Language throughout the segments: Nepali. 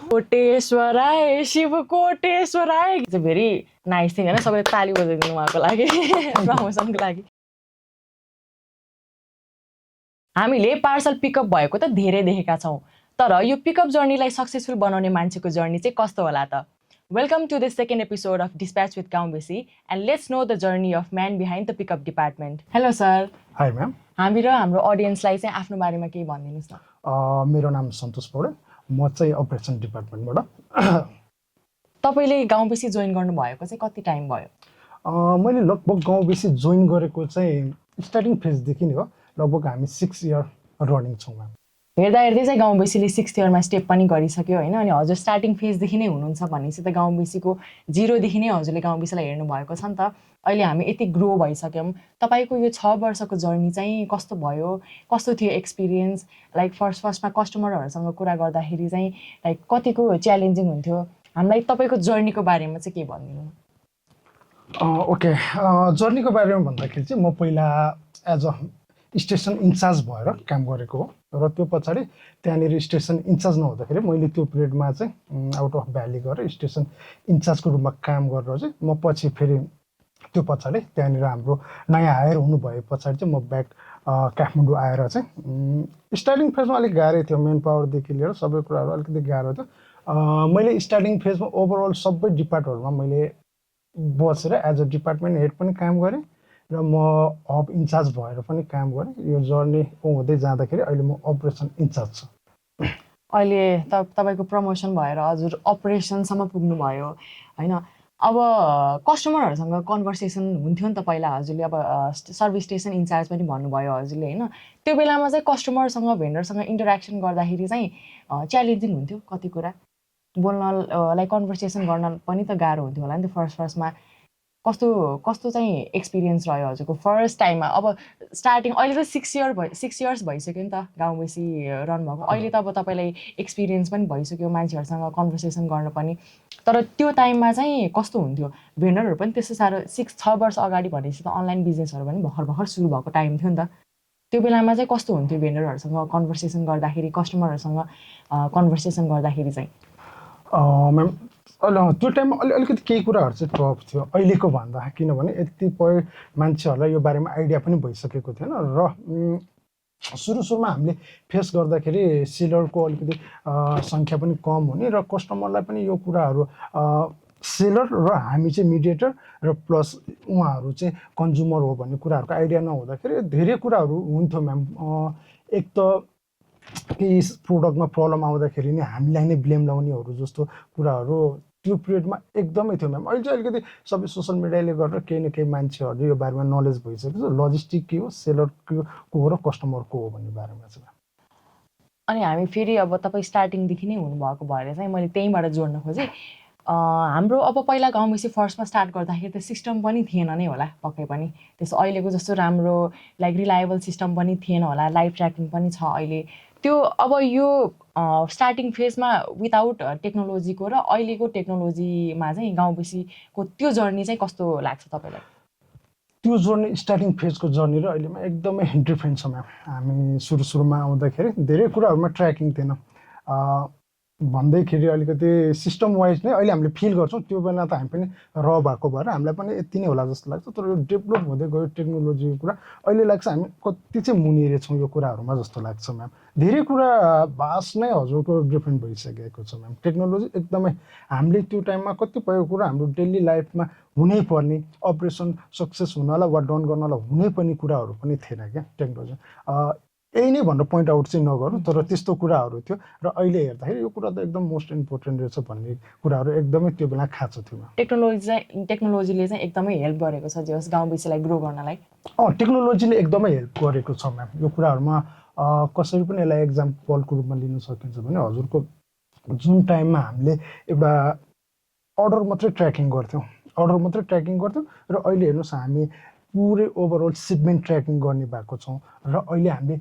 कोटेश्वराय शिव कोटेश्वराय it's a very nice thing हैन सबैले ताली बजाइदिनु उहाँको लागि प्रमोसनको लागि हामीले पार्सल पिकअप भएको त धेरै देखेका छौं तर यो पिकअप जर्नीलाई सक्सेसफुल बनाउने मान्छेको जर्नी चाहिँ कस्तो होला त welcome to the second episode of dispatch with Gaun Besi and let's know the journey of man behind the pickup department hello sir hi ma'am हामी र हाम्रो अडियन्सलाई चाहिँ आफ्नो बारेमा केही भनिदिनुस् न मेरो नाम सन्तोष पौडेल म चाहिँ अपरेसन डिपार्टमेन्टबाट तपाईले गाउँ बेसी जोइन गर्नु भएको चाहिँ कति टाइम भयो मैले लगभग गाउँ बेसी जोइन गरेको चाहिँ स्टार्टिङ फेजदेखि नै हो लगभग हामी 6 इयर रनिङ छौँ म्याम हेर्दा हेर्दै चाहिँ गाउँ बेसीले 6th इयरमा स्टेप पनि गरिसक्यो हैन अनि हजुर स्टार्टिङ फेजदेखि नै हुनुहुन्छ भनेपछि त गाउँ बेसीको जिरोदेखि नै हजुरले गाउँ बेसीलाई हेर्नु भएको छ नि त अहिले हामी यति ग्रो भइसक्यौँ तपाईको यो 6 वर्षको जर्नी चाहिँ कस्तो भयो कस्तो थियो एक्सपिरियन्स लाइक फर्स्टमा कस्टमरहरुसँग कुरा गर्दाखेरि चाहिँ लाइक कतिको च्यालेन्जिङ हुन्थ्यो हामीलाई तपाईको जर्नीको बारेमा चाहिँ के भनिदिनु ओके जर्नीको बारेमा भन्दाखेरि चाहिँ म पहिला एज अ स्टेसन इन्चार्ज भएर काम गरेको हो र त्यो पछाडि त्यहाँनिर स्टेसन इन्चार्ज नहुँदाखेरि मैले त्यो पिरियडमा चाहिँ आउट अफ भ्याली गएर स्टेसन इन्चार्जको रूपमा काम गरेर चाहिँ म पछि फेरि त्यो पछाडि त्यहाँनिर हाम्रो नयाँ हायर हुनु भए पछाडि चाहिँ म ब्याक काठमाडौँ आएर चाहिँ स्टार्टिङ फेजमा अलिक गाह्रै थियो मेन पावरदेखि लिएर सबै कुराहरू अलिकति गाह्रो थियो मैले स्टार्टिङ फेजमा ओभरअल सबै डिपार्टमेन्टहरूमा मैले बसेर एज अ डिपार्टमेन्ट हेड पनि काम गरेँ र म हब इन्चार्ज भएर पनि काम गरेँ यो जर्नी हुँदै जाँदाखेरि अहिले म अपरेसन इन्चार्ज छु अहिले तपाईको प्रमोसन भएर हजुर अपरेसनसम्म पुग्नु भयो हैन अब कस्टमरहरुसँग कन्भर्सेसन हुन्थ्यो नि त पहिला हजुरले अब सर्भिस स्टेसन इन्चार्ज पनि भन्नुभयो हजुरले हैन त्यो बेलामा चाहिँ कस्टमरसँग भेन्डरसँग इन्टरेक्सन गर्दाखेरि चाहिँ च्यालेन्जिङ हुन्थ्यो कति कुरा बोल्न लाइक कन्भर्सेसन गर्न पनि त गाह्रो हुन्थ्यो होला नि त फर्स्टमा कस्तो चाहिँ एक्सपिरियन्स रह्यो हजुरको फर्स्ट टाइममा अब स्टार्टिङ अहिले त 6 इयर्स भइसक्यो नि त गाउँ बेसी रन भएको अहिले त अब तपाईलाई एक्सपिरियन्स पनि भइसक्यो मान्छेहरुसँग कन्भर्सेसन गर्न पनि तर त्यो टाइममा चाहिँ कस्तो हुन्थ्यो भेन्डरहरु पनि त्यस्तो सारो 6 वर्ष अगाडि भनेपछि त अनलाइन बिजनेसहरु पनि भर्खर सुरु भएको टाइम थियो नि त त्यो बेलामा चाहिँ कस्तो हुन्थ्यो भेन्डरहरुसँग कन्भर्सेसन गर्दाखेरि कस्टमरहरुसँग कन्भर्सेसन गर्दाखेरि चाहिँ म्याम त्यो टाइममा अलिकति केही कुराहरू चाहिँ टफ थियो अहिलेको भन्दा किनभने यतिपय मान्छेहरूलाई यो बारेमा आइडिया पनि भइसकेको थिएन र सुरुमा हामीले फेस गर्दाखेरि सेलरको अलिकति सङ्ख्या पनि कम हुने र कस्टमरलाई पनि यो कुराहरू सेलर र हामी चाहिँ मिडिएटर र प्लस उहाँहरू चाहिँ कन्ज्युमर हो भन्ने कुराहरूको आइडिया नहुँदाखेरि धेरै कुराहरू हुन्थ्यो म्याम एक त केही प्रोडक्टमा प्रब्लम आउँदाखेरि नै हामीलाई नै ब्लेम लाउनेहरू जस्तो कुराहरू त्यो पिरियडमा एकदमै थियो म्याम अहिले चाहिँ अलिकति सबै सोसल मिडियाले गरेर केही न केही मान्छेहरूले यो बारेमा नलेज भइसकेको छ लजिस्टिक के हो सेलरको हो र कस्टमरको हो भन्ने बारेमा चाहिँ अनि हामी फेरि अब तपाईँ स्टार्टिङदेखि नै हुनुभएको भएर चाहिँ मैले त्यहीँबाट जोड्न खोजेँ हाम्रो अब पहिला गाउँ बेसी फर्स्टमा स्टार्ट गर्दाखेरि त सिस्टम पनि थिएन नै होला पक्कै पनि त्यसो अहिलेको जस्तो राम्रो लाइक रिलायबल सिस्टम पनि थिएन होला लाइभ ट्र्याकिङ पनि छ अहिले त्यो अब यो स्टार्टिङ फेजमा विदाउट टेक्नोलोजीको र अहिलेको टेक्नोलोजीमा चाहिँ गाउँ बेसीको त्यो जर्नी चाहिँ कस्तो लाग्छ तपाईँलाई त्यो जर्नी स्टार्टिङ फेजको जर्नी र अहिलेमा एकदमै डिफ्रेन्ट छ म्याम हामी सुरुमा आउँदाखेरि धेरै कुराहरूमा ट्र्याकिङ थिएन भन्दैखेरि अलिकति सिस्टम वाइज नै अहिले हामीले फिल गर्छौँ त्यो बेला त हामी पनि र भएको भएर हामीलाई पनि यति नै होला जस्तो लाग्छ तर यो डेभलप हुँदै गयो टेक्नोलोजीको कुरा अहिले लाग्छ हामी कति चाहिँ मुनिएर छौँ यो कुराहरूमा जस्तो लाग्छ म्याम धेरै कुरा भाष नै हजुरको डिफ्रेन्ट भइसकेको छ म्याम टेक्नोलोजी एकदमै हामीले त्यो टाइममा कतिपय कुरा हाम्रो डेली लाइफमा हुनै पर्ने अपरेसन सक्सेस हुनलाई वा डन गर्नलाई हुनै पर्ने कुराहरू पनि थिएन क्या टेक्नोलोजी यही नै भनेर पोइन्ट आउट चाहिँ नगरौँ तर त्यस्तो कुराहरू थियो र अहिले हेर्दाखेरि यो कुरा त एकदम मोस्ट इम्पोर्टेन्ट रहेछ भन्ने कुराहरू एकदमै त्यो बेला खाँचो थियो टेक्नोलोजीले चाहिँ एकदमै हेल्प गरेको छ जस गाउँ बेसीलाई ग्रो गर्नलाई टेक्नोलोजीले एकदमै हेल्प गरेको छ म्याम यो कुराहरूमा कसरी पनि यसलाई एक्जाम्पलको रूपमा लिन सकिन्छ भने हजुरको जुन टाइममा हामीले एउटा अर्डर मात्रै ट्र्याकिङ गर्थ्यौँ र अहिले हेर्नुहोस् हामी पुरै ओभरअल सिपमेन्ट ट्र्याकिङ गर्ने भएको छौँ र अहिले हामीले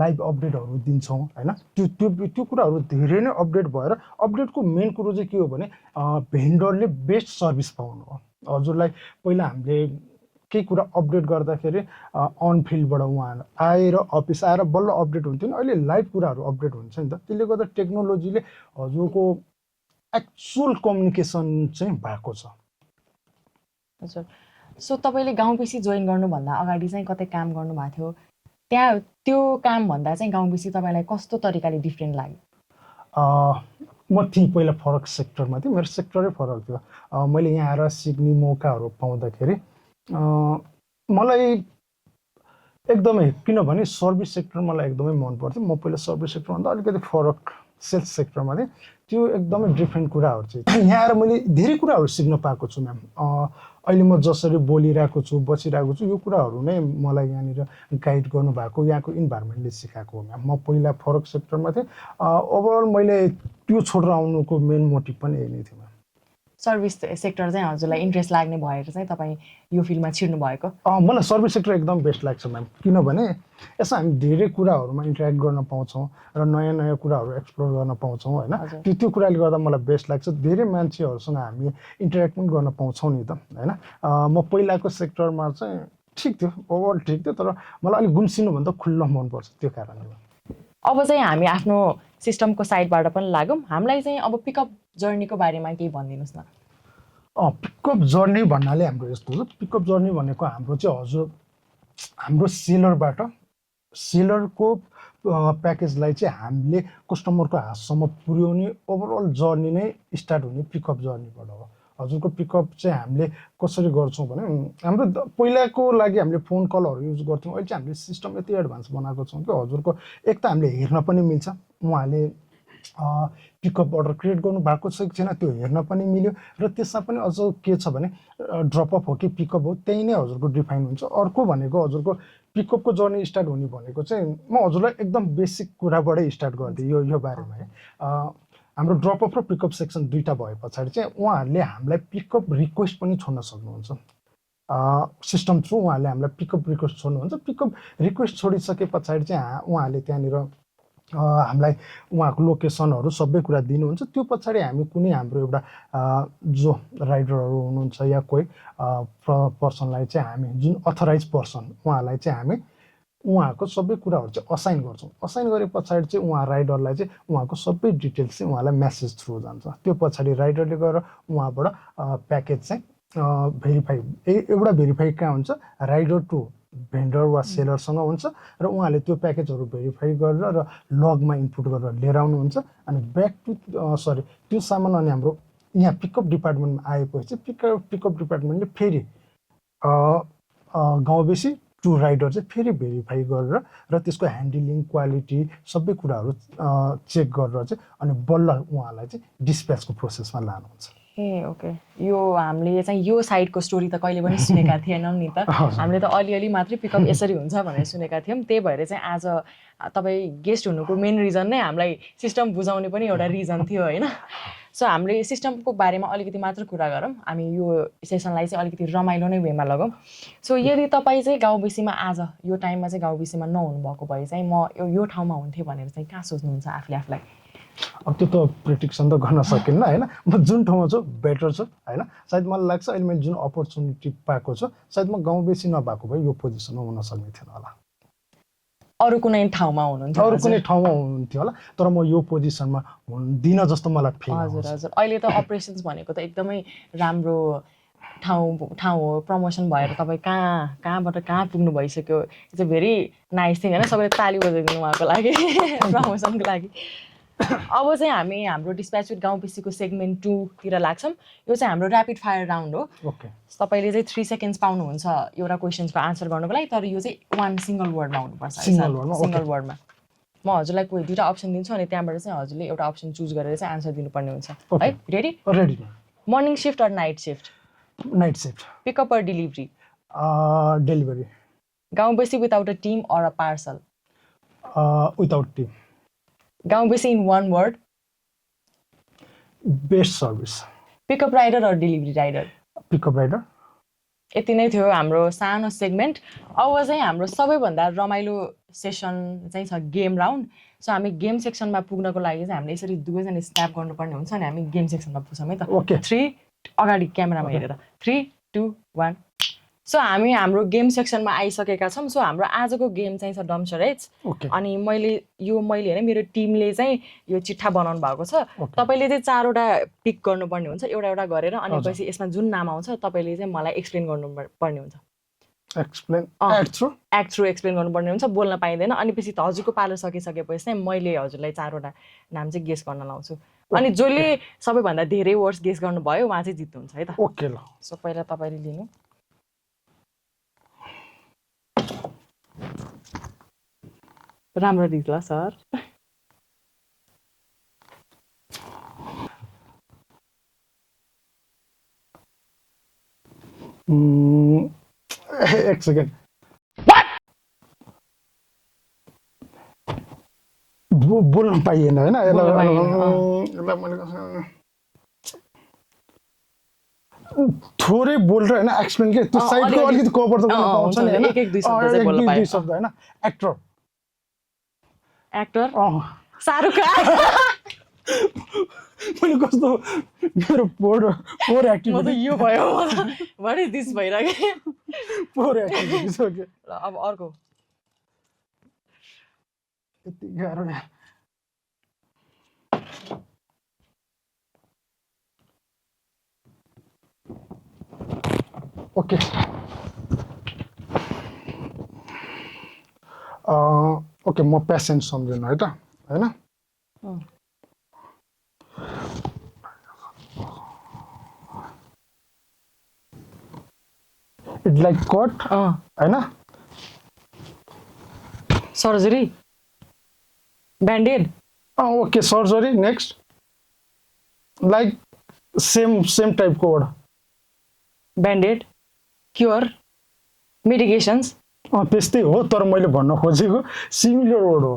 लाइभ अपडेटहरू दिन्छौँ होइन त्यो कुराहरू धेरै नै अपडेट भएर अपडेटको मेन कुरो चाहिँ के हो भने भेन्डरले बेस्ट सर्भिस पाउनु हो हजुरलाई पहिला हामीले केही कुरा अपडेट गर्दाखेरि अन फिल्डबाट उहाँहरू आएर अफिस आएर बल्ल अपडेट हुन्थ्यो नि, अहिले लाइभ कुराहरू अपडेट हुन्छ नि त। त्यसले गर्दा टेक्नोलोजीले हजुरको एक्चुअल कम्युनिकेसन चाहिँ भएको छ। हजुर, सो तपाईँले गाउँ बेसी जोइन गर्नुभन्दा अगाडि चाहिँ कतै काम गर्नुभएको थियो, त्यहाँ त्यो कामभन्दा चाहिँ गाउँ बेसी तपाईँलाई कस्तो तरिकाले डिफ्रेन्ट लाग्यो? म थिएँ पहिला फरक सेक्टरमा थिएँ, मेरो सेक्टरै फरक थियो। मैले यहाँ आएर सिक्ने मौकाहरू पाउँदाखेरि मलाई एकदमै, किनभने सर्भिस सेक्टर मलाई एकदमै मन पर्थ्यो। म पहिला सर्भिस सेक्टरभन्दा अलिकति फरक सेल्स सेक्टरमा थिएँ। त्यो एकदमै डिफ्रेन्ट कुराहरू चाहिँ यहाँ आएर मैले धेरै कुराहरू सिक्न पाएको छु म्याम। अहिले म जसरी बोलिरहेको छु, बसिरहेको छु, यो कुराहरू नै मलाई यहाँनिर गाइड गर्नुभएको यहाँको इन्भाइरोमेन्टले सिकाएको हो म्याम। म पहिला फरक सेक्टरमा थिएँ। ओभरअल मैले त्यो छोडेर आउनुको मेन मोटिभ पनि यही नै थियो म्याम। सर्भिस सेक्टर चाहिँ हजुरलाई इन्ट्रेस्ट लाग्ने भएर चाहिँ तपाईँ यो फिल्डमा छिर्नु भएको? मलाई सर्भिस सेक्टर एकदम बेस्ट लाग्छ म्याम, किनभने यसमा हामी धेरै कुराहरूमा इन्टरेक्ट गर्न पाउँछौँ र नयाँ नयाँ कुराहरू एक्सप्लोर गर्न पाउँछौँ होइन। त्यो कुराले गर्दा मलाई बेस्ट लाग्छ। धेरै मान्छेहरूसँग हामी इन्टरेक्ट पनि गर्न पाउँछौँ नि त होइन। म पहिलाको सेक्टरमा चाहिँ ठिक थियो, ओभरअल ठिक थियो, तर मलाई अलिक गुम्सिनुभन्दा खुल्ला मनपर्छ, त्यो कारणले। अब चाहिँ हामी आफ्नो सिस्टमको साइडबाट पनि लागौँ। हामीलाई चाहिँ अब पिकअप जर्नीको बारेमा केही भनिदिनुहोस् न। पिकअप जर्नी भन्नाले हाम्रो यस्तो हो, पिकअप जर्नी भनेको हाम्रो चाहिँ हजुर हाम्रो सेलरबाट सेलरको प्याकेजलाई चाहिँ हामीले कस्टमरको हातसम्म पुर्याउने ओभरअल जर्नी नै स्टार्ट हुने पिकअप जर्नीबाट हो। हजुरको पिकअप चाहिँ हामीले कसरी गर्छौँ भने हाम्रो पहिलाको लागि हामीले फोन कलहरू युज गर्थ्यौँ। अहिले चाहिँ हामीले सिस्टम यति एडभान्स बनाएको छौँ कि हजुरको एक त हामीले हेर्न पनि मिल्छ, उहाँले पिकअप अर्डर क्रिएट गर्नु भएको छ कि छैन त्यो हेर्न पनि मिल्यो, र त्यसमा पनि अझ के छ भने ड्रपअप हो कि पिकअप हो त्यही नै हजुरको डिफाइन हुन्छ। अर्को भनेको हजुरको पिकअपको जर्नी स्टार्ट हुने भनेको चाहिँ म हजुरलाई एकदम बेसिक कुराबाटै स्टार्ट गरिदिएँ यो बारेमा है। हाम्रो ड्रपअप र पिकअप सेक्सन दुईवटा भए पछाडि चाहिँ उहाँहरूले हामीलाई पिकअप रिक्वेस्ट पनि छोड्न सक्नुहुन्छ। सिस्टम थ्रु उहाँहरूले हामीलाई पिकअप रिक्वेस्ट छोड्नुहुन्छ। पिकअप रिक्वेस्ट छोडिसके पछाडि चाहिँ उहाँहरूले त्यहाँनिर हामीलाई उहाँको लोकेसनहरू सबै कुरा दिनुहुन्छ। त्यो पछाडि हामी कुनै हाम्रो एउटा जो राइडरहरू हुनुहुन्छ या कोही पर्सनलाई चाहिँ हामी जुन अथराइज पर्सन उहाँलाई चाहिँ हामी उहाँको सबै कुराहरू चाहिँ असाइन गर्छौँ। असाइन गरे पछाडि चाहिँ उहाँ राइडरलाई चाहिँ उहाँको सबै डिटेल्स चाहिँ उहाँलाई मेसेज थ्रु जान्छ। त्यो पछाडि राइडरले गएर उहाँबाट प्याकेज चाहिँ भेरिफाई, एउटा भेरिफाई कहाँ हुन्छ, राइडर टु भेन्डर वा सेलरसँग हुन्छ र उहाँले त्यो प्याकेजहरू भेरिफाई गरेर र लगमा इनपुट गरेर लिएर आउनुहुन्छ। अनि ब्याक टु त्यो सामान अनि हाम्रो यहाँ पिकअप डिपार्टमेन्टमा आएपछि पिकअप डिपार्टमेन्टले फेरि गाउँ बेसी टु राइडर चाहिँ फेरि भेरिफाई गरेर र त्यसको ह्यान्डलिङ क्वालिटी सबै कुराहरू चेक गरेर चाहिँ अनि बल्ल उहाँलाई चाहिँ डिस्प्याचको प्रोसेसमा लानुहुन्छ। ओके, यो हामीले चाहिँ यो साइडको स्टोरी त कहिले पनि सुनेका थिएनौँ नि त। हामीले त अलिअलि मात्रै पिकअप यसरी हुन्छ भनेर सुनेका थियौँ। त्यही भएर चाहिँ आज तपाईँ गेस्ट हुनुको मेन रिजन नै हामीलाई सिस्टम बुझाउने पनि एउटा रिजन थियो होइन। सो हामीले सिस्टमको बारेमा अलिकति मात्र कुरा गरौँ, हामी यो सेसनलाई चाहिँ अलिकति रमाइलो नै वेमा लगाऊँ। सो यदि तपाईँ चाहिँ गाउँ बेसीमा आज यो टाइममा चाहिँ गाउँ बेसीमा नहुनु भएको भए चाहिँ म यो ठाउँमा हुन्थेँ भनेर चाहिँ कहाँ सोच्नुहुन्छ आफूले आफूलाई? अब त्यो त प्रेडिक्सन त गर्न सकिन्न होइन। म जुन ठाउँमा छु बेटर छु होइन। सायद मलाई लाग्छ अहिले मैले जुन अपर्च्युनिटी पाएको छु सायद म गाउँ बेसी नभएको भए यो पोजिसनमा हुन सक्ने थिएन होला। अरू कुनै ठाउँमा हुनुहुन्थ्यो? अरू कुनै ठाउँमा हुनुहुन्थ्यो होला, तर म यो पोजिसनमा हुँदिन जस्तो मलाई फिल हुन्छ। हजुर हजुर, अहिले त अपरेसन्स भनेको त एकदमै राम्रो ठाउँ हो। प्रमोसन भएर तपाईँ कहाँबाट कहाँ पुग्नु भइसक्यो। It's a very nice thing होइन। सबैले ताली बजाइदिनु उहाँको लागि प्रमोसनको लागि। अब चाहिँ हामी हाम्रो डिस्प्याच विथ गाउँ बेसीको सेगमेन्ट 2 तिर लाग्छौँ। यो चाहिँ हाम्रो ऱ्यापिड फायर राउन्ड हो। ओके, तपाईँले चाहिँ 3 सेकेन्ड्स पाउनुहुन्छ एउटा क्वेसन्सको आन्सर गर्नुको लागि, तर यो चाहिँ one सिङ्गल वर्डमा हुनुपर्छ। सिङ्गल वर्डमा म हजुरलाई कोही दुईवटा अप्सन दिन्छु अनि त्यहाँबाट चाहिँ हजुरले एउटा अप्सन चुज गरेर चाहिँ आन्सर दिनुपर्ने हुन्छ है। Ready? Ready. Morning shift or night shift? Night shift. Pickup or delivery? Delivery. गाउँ बेसी without a team or a parcel? Without team. गाउँ बेसी in one word? Best service. Pickup rider or delivery rider? Pickup rider. यति नै थियो हाम्रो सानो सेगमेन्ट। अब चाहिँ हाम्रो सबैभन्दा रमाइलो सेसन चाहिँ छ गेम राउन्ड। सो हामी गेम सेक्सनमा पुग्नको लागि चाहिँ हामीले यसरी दुवैजना स्न्याप गर्नुपर्ने हुन्छ अनि हामी गेम सेक्सनमा पुग्छौँ है त। ओके। 3 अगाडि क्यामेरामा हेरेर 3 2 1 सो हामी हाम्रो गेम सेक्सनमा आइसकेका छौँ सो हाम्रो आजको गेम चाहिँ छ डम्सरेज ओके अनि मैले होइन मेरो टिमले चाहिँ यो चिट्ठा बनाउनु भएको छ तपाईँले चाहिँ 4वटा पिक गर्नुपर्ने हुन्छ एउटा एउटा गरेर अनि पछि यसमा जुन नाम आउँछ तपाईँले चाहिँ मलाई एक्सप्लेन गर्नुपर्ने हुन्छ एक्ट थ्रु एक्सप्लेन गर्नुपर्ने हुन्छ बोल्न पाइँदैन अनि पछि हजुरको पालो सकिसकेपछि चाहिँ मैले हजुरलाई 4वटा नाम चाहिँ गेस गर्न लाउँछु अनि जसले सबैभन्दा धेरै वर्ड्स गेस गर्नुभयो उहाँ चाहिँ जित्नुहुन्छ है त ओके ल सो पहिला तपाईँले लिनु राम्ररी ल सर एक सेकेन्ड बोल्न पाइएन होइन यसलाई मैले थोरै बोलेर होइन एक्सप्लेन के त्यो साइडको अलिकति कभर त गर्न पाउँछ नि होइन एक दुई शब्द होइन एक्टर शाहरुख खान मैले कस्तो मेरो पोर एक्टिभिटी यो भयो वाट इज दिस भइरहेको पोर एक्टिभिटी छ के अब अर्को यति गाह्रो यहाँ ओके ओके म पेसेन्ट सम्झिनु है त होइन इट्स लाइक कट होइन surgery Band-Aid okay surgery next like same टाइपको वर्ड ब्यान्डेड क्योर मेडिकेसन्स त्यस्तै हो तर मैले भन्न खोजेको सिमिलर वर्ड हो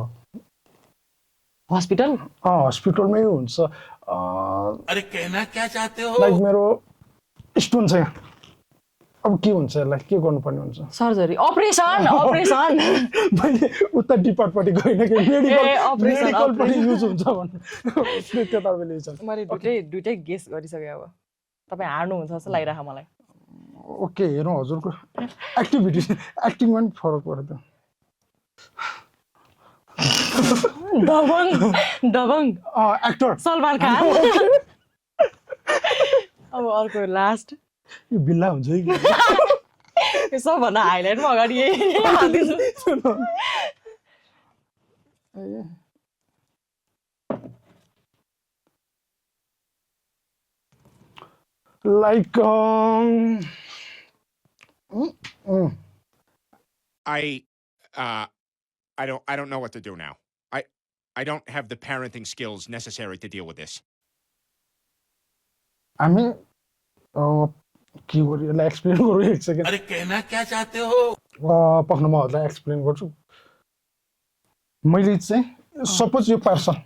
हस्पिटल हस्पिटलमै हुन्छ अरे कहना क्या चाहते हो लाइक मेरो स्टोन छ यहाँ अब के हुन्छ यसलाई के गर्नुपर्ने हुन्छ सर्जरी अपरेसन मैले उता डिपार्टपट्टि गएन कि मेडिकलपट्टि युज हुन्छ भन्नु त्यताबाट मैले दुइटै गेस गरिसकेँ अब तपाईँ हार्नुहुन्छ जस्तो लागिरहेको मलाई ओके हेरौँ हजुरको एक्टिङमा पनि फरक पर्यो त दबङ एक्टर सलमान खान अब अर्को लास्ट यो बिल्ला हुन्छ कि यो सबभन्दा हाइलाइटमा अगाडि यही हालिदिन्छु like I don't know what to do now. I don't have the parenting skills necessary to deal with this. हामी के गर्यो यसलाई एक्सप्लेन गरौँ एक सेकेन्ड अरे कहना क्या चाहते हो पक्न म हजुरलाई एक्सप्लेन गर्छु मैले चाहिँ सपोज यो पार्सल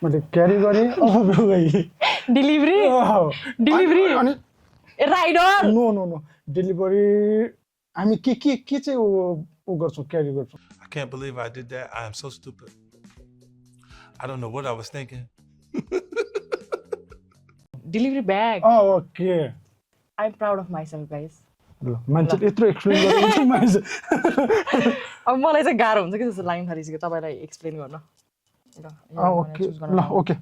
मैले क्यारी गरेँ डेलिभरी अनि राइडर नो डेलिभरी हामी के चाहिँ उ गर्छौँ क्यारी गर्छौँ I can't believe I did that. I am so stupid. I don't know what I was thinking. Delivery bag okay I am proud of myself guys ल मान्छे यत्रो एक्सप्लेन गरेको मान्छे अब मलाई चाहिँ गाह्रो हुन्छ कि जस्तो लाइन थालिसक्यो तपाईँलाई एक्सप्लेन गर्न ओके ल ओके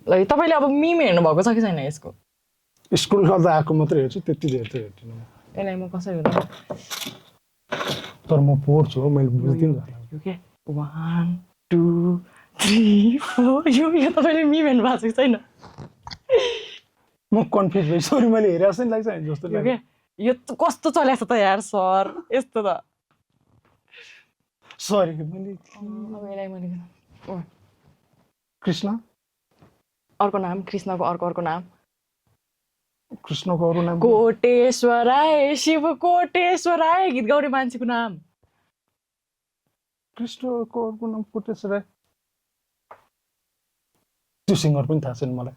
ल तपाईँले अब मिम हेर्नु भएको छ कि छैन यसको स्कुल गर्दा आएको मात्रै हेर्छु त्यति हेर्दिनँ यसलाई म कसरी हेर्नु तर म पढ्छु मैले बुझ्दिनँ के 1 2 3 4 यो तपाईँले मिम हेर्नु भएको छ छैन म कन्फ्युज भएँ सरी मैले हेरेको छैन लाग्छ नि जस्तो लाग्यो यो कस्तो चलेको छ त यार सर यस्तो त सरी मैले कृष्ण अर्को नाम कृष्णको अर्को नाम कृष्णको अरू नाम कोटेश्वराय शिव कोटेश्वराय गीत गाउने मान्छेको नाम कृष्णको अर्को नाम कोटेश्वराय त्यो सिङ्गर पनि थाहा छैन मलाई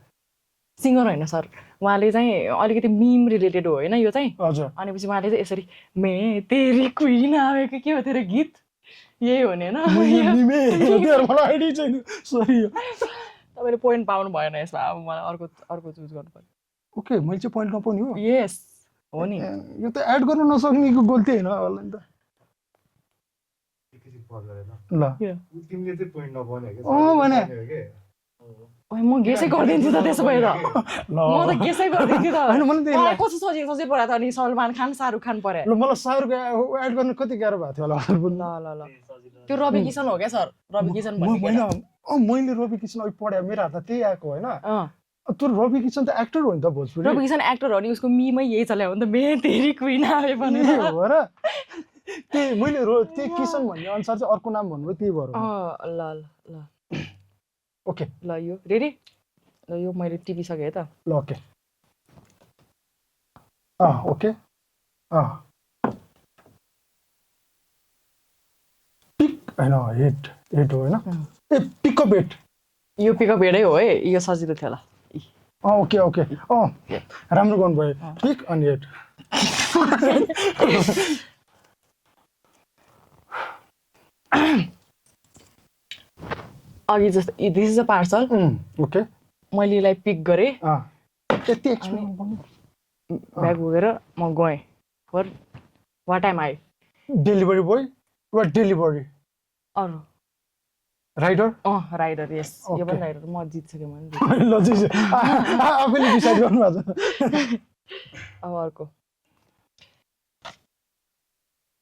सिङ्गर होइन सर उहाँले चाहिँ अलिकति मिम रिलेटेड हो होइन यो चाहिँ हजुर अनि पछि उहाँले चाहिँ यसरी मे तेरी क्वीन आएको के हो तेरो गीत यही हो नि होइन मैले लिमे तिमीहरू मलाई आइडी छैन सरी तपाईँले पोइन्ट पाउनु भएन यसमा अब मलाई अर्को चुज गर्नु पर्यो ओके मैले चाहिँ पोइन्ट नपाउने हो यस हो नि यो त एड गर्न नसक्नेको गल्ती होइन होला नि त ल तिमीले चाहिँ पोइन्ट नपाउने हो अँ भने ओइ म गेसै गरिदिन्छु त त्यसो भए त ल म त गेसै गरिदिन्छु त होइन मलाई त्यही मलाई कस्तो सजिलो पऱ्यो त अनि सलमान खान शाहरुख खान पऱ्यो ल मलाई शाहरुख एड गर्न कति गाह्रो भएको थियो होला ल त्यो रवि किसन हो क्या सर रवि किसन भन्ने केटा। मैले रवि किसन अहिले पढायो मेरो हातमा त्यही आएको होइन अँ त्यो रवि किसन त एक्टर हो नि त भोजपुरी रवि किसन एक्टर हो नि उसको मिमै यही चल्यो भने त मे तेरी क्वीन आए भनेर ए हो र त्यही मैले त्यही किसन भन्ने अनुसार चाहिँ अर्को नाम भन्नुभयो त्यही भएर ल ल ल ओके ल यो रेडी ल यो मैले टिपिसकेँ है त ल ओके ओके पिक होइन हेड हो होइन ए पिकअप हेड यो पिकअप हेडै हो है यो सजिलो थियो होला ओके ओके राम्रो गर्नुभयो पिक अनि हेड अघि जस्तो this is a parcel okay मैले यसलाई पिक गरेँ त्यति एक्सप्लेन ब्याग बोकेर म गएँ for what am I delivery boy वा डेलिभरी अरू राइडर राइडर यस यो Okay. पनि राइडर म जित्सकेँ मैले ल आफैले डिसाइड गर्नुभएको छ अब अर्को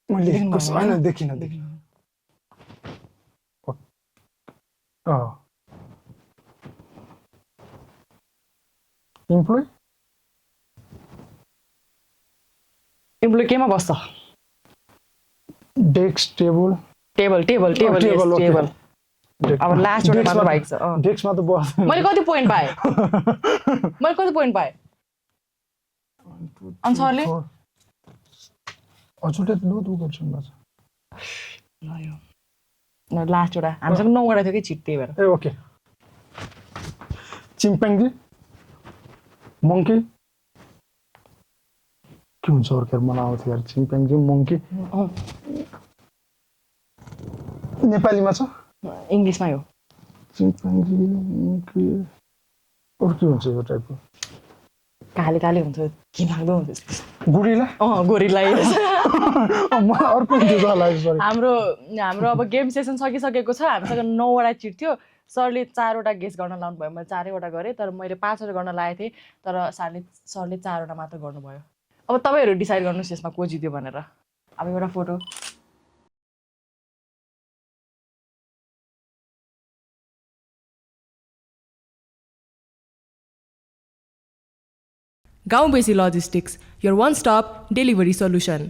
मैले देख्नु कस्तो भएन? होइन देखिनँ इम्प्लोइ इम्प्लोइ केमा बस्छ desk table table table table table, okay. Table अब लास्ट एउटा मात्र बाइक छ डेस्कमा त बस मैले कति पोइन्ट पाएँ मैले कति पोइन्ट पाएँ अनि सरले हजुरले लो दु गर्छन् बाजा ल यो लास्ट एउटा हामीसँग 9 वटा थियो कि छिट त्यही भएर ए ओके चिम्पाङ्जी मङ्की के हुन्छ अर्को मलाई आउँथ्यो यार चिम्पाङ्जी मङ्की नेपालीमा छ इङ्ग्लिसमै हो चिम्पाङ्जी मङ्की अरू के हुन्छ यो टाइपको काले काले हुन्छ घिनलाग्दो हुन्छ यस्तो गुडीला गोरीलाई मलाई अर्को सरी हाम्रो अब गेम सेसन सकिसकेको छ हामीसँग 9 वटा चिट थियो सरले 4 वटा गेस गर्न लाउनु भयो मैले 4 वटा गरेँ तर मैले 5 वटा गर्न लागेको थिएँ तर सरले 4 वटा मात्र गर्नुभयो अब तपाईँहरू डिसाइड गर्नुहोस् यसमा को जित्यो भनेर अब एउटा फोटो गाउँ बेसी logistics, your one-stop delivery solution.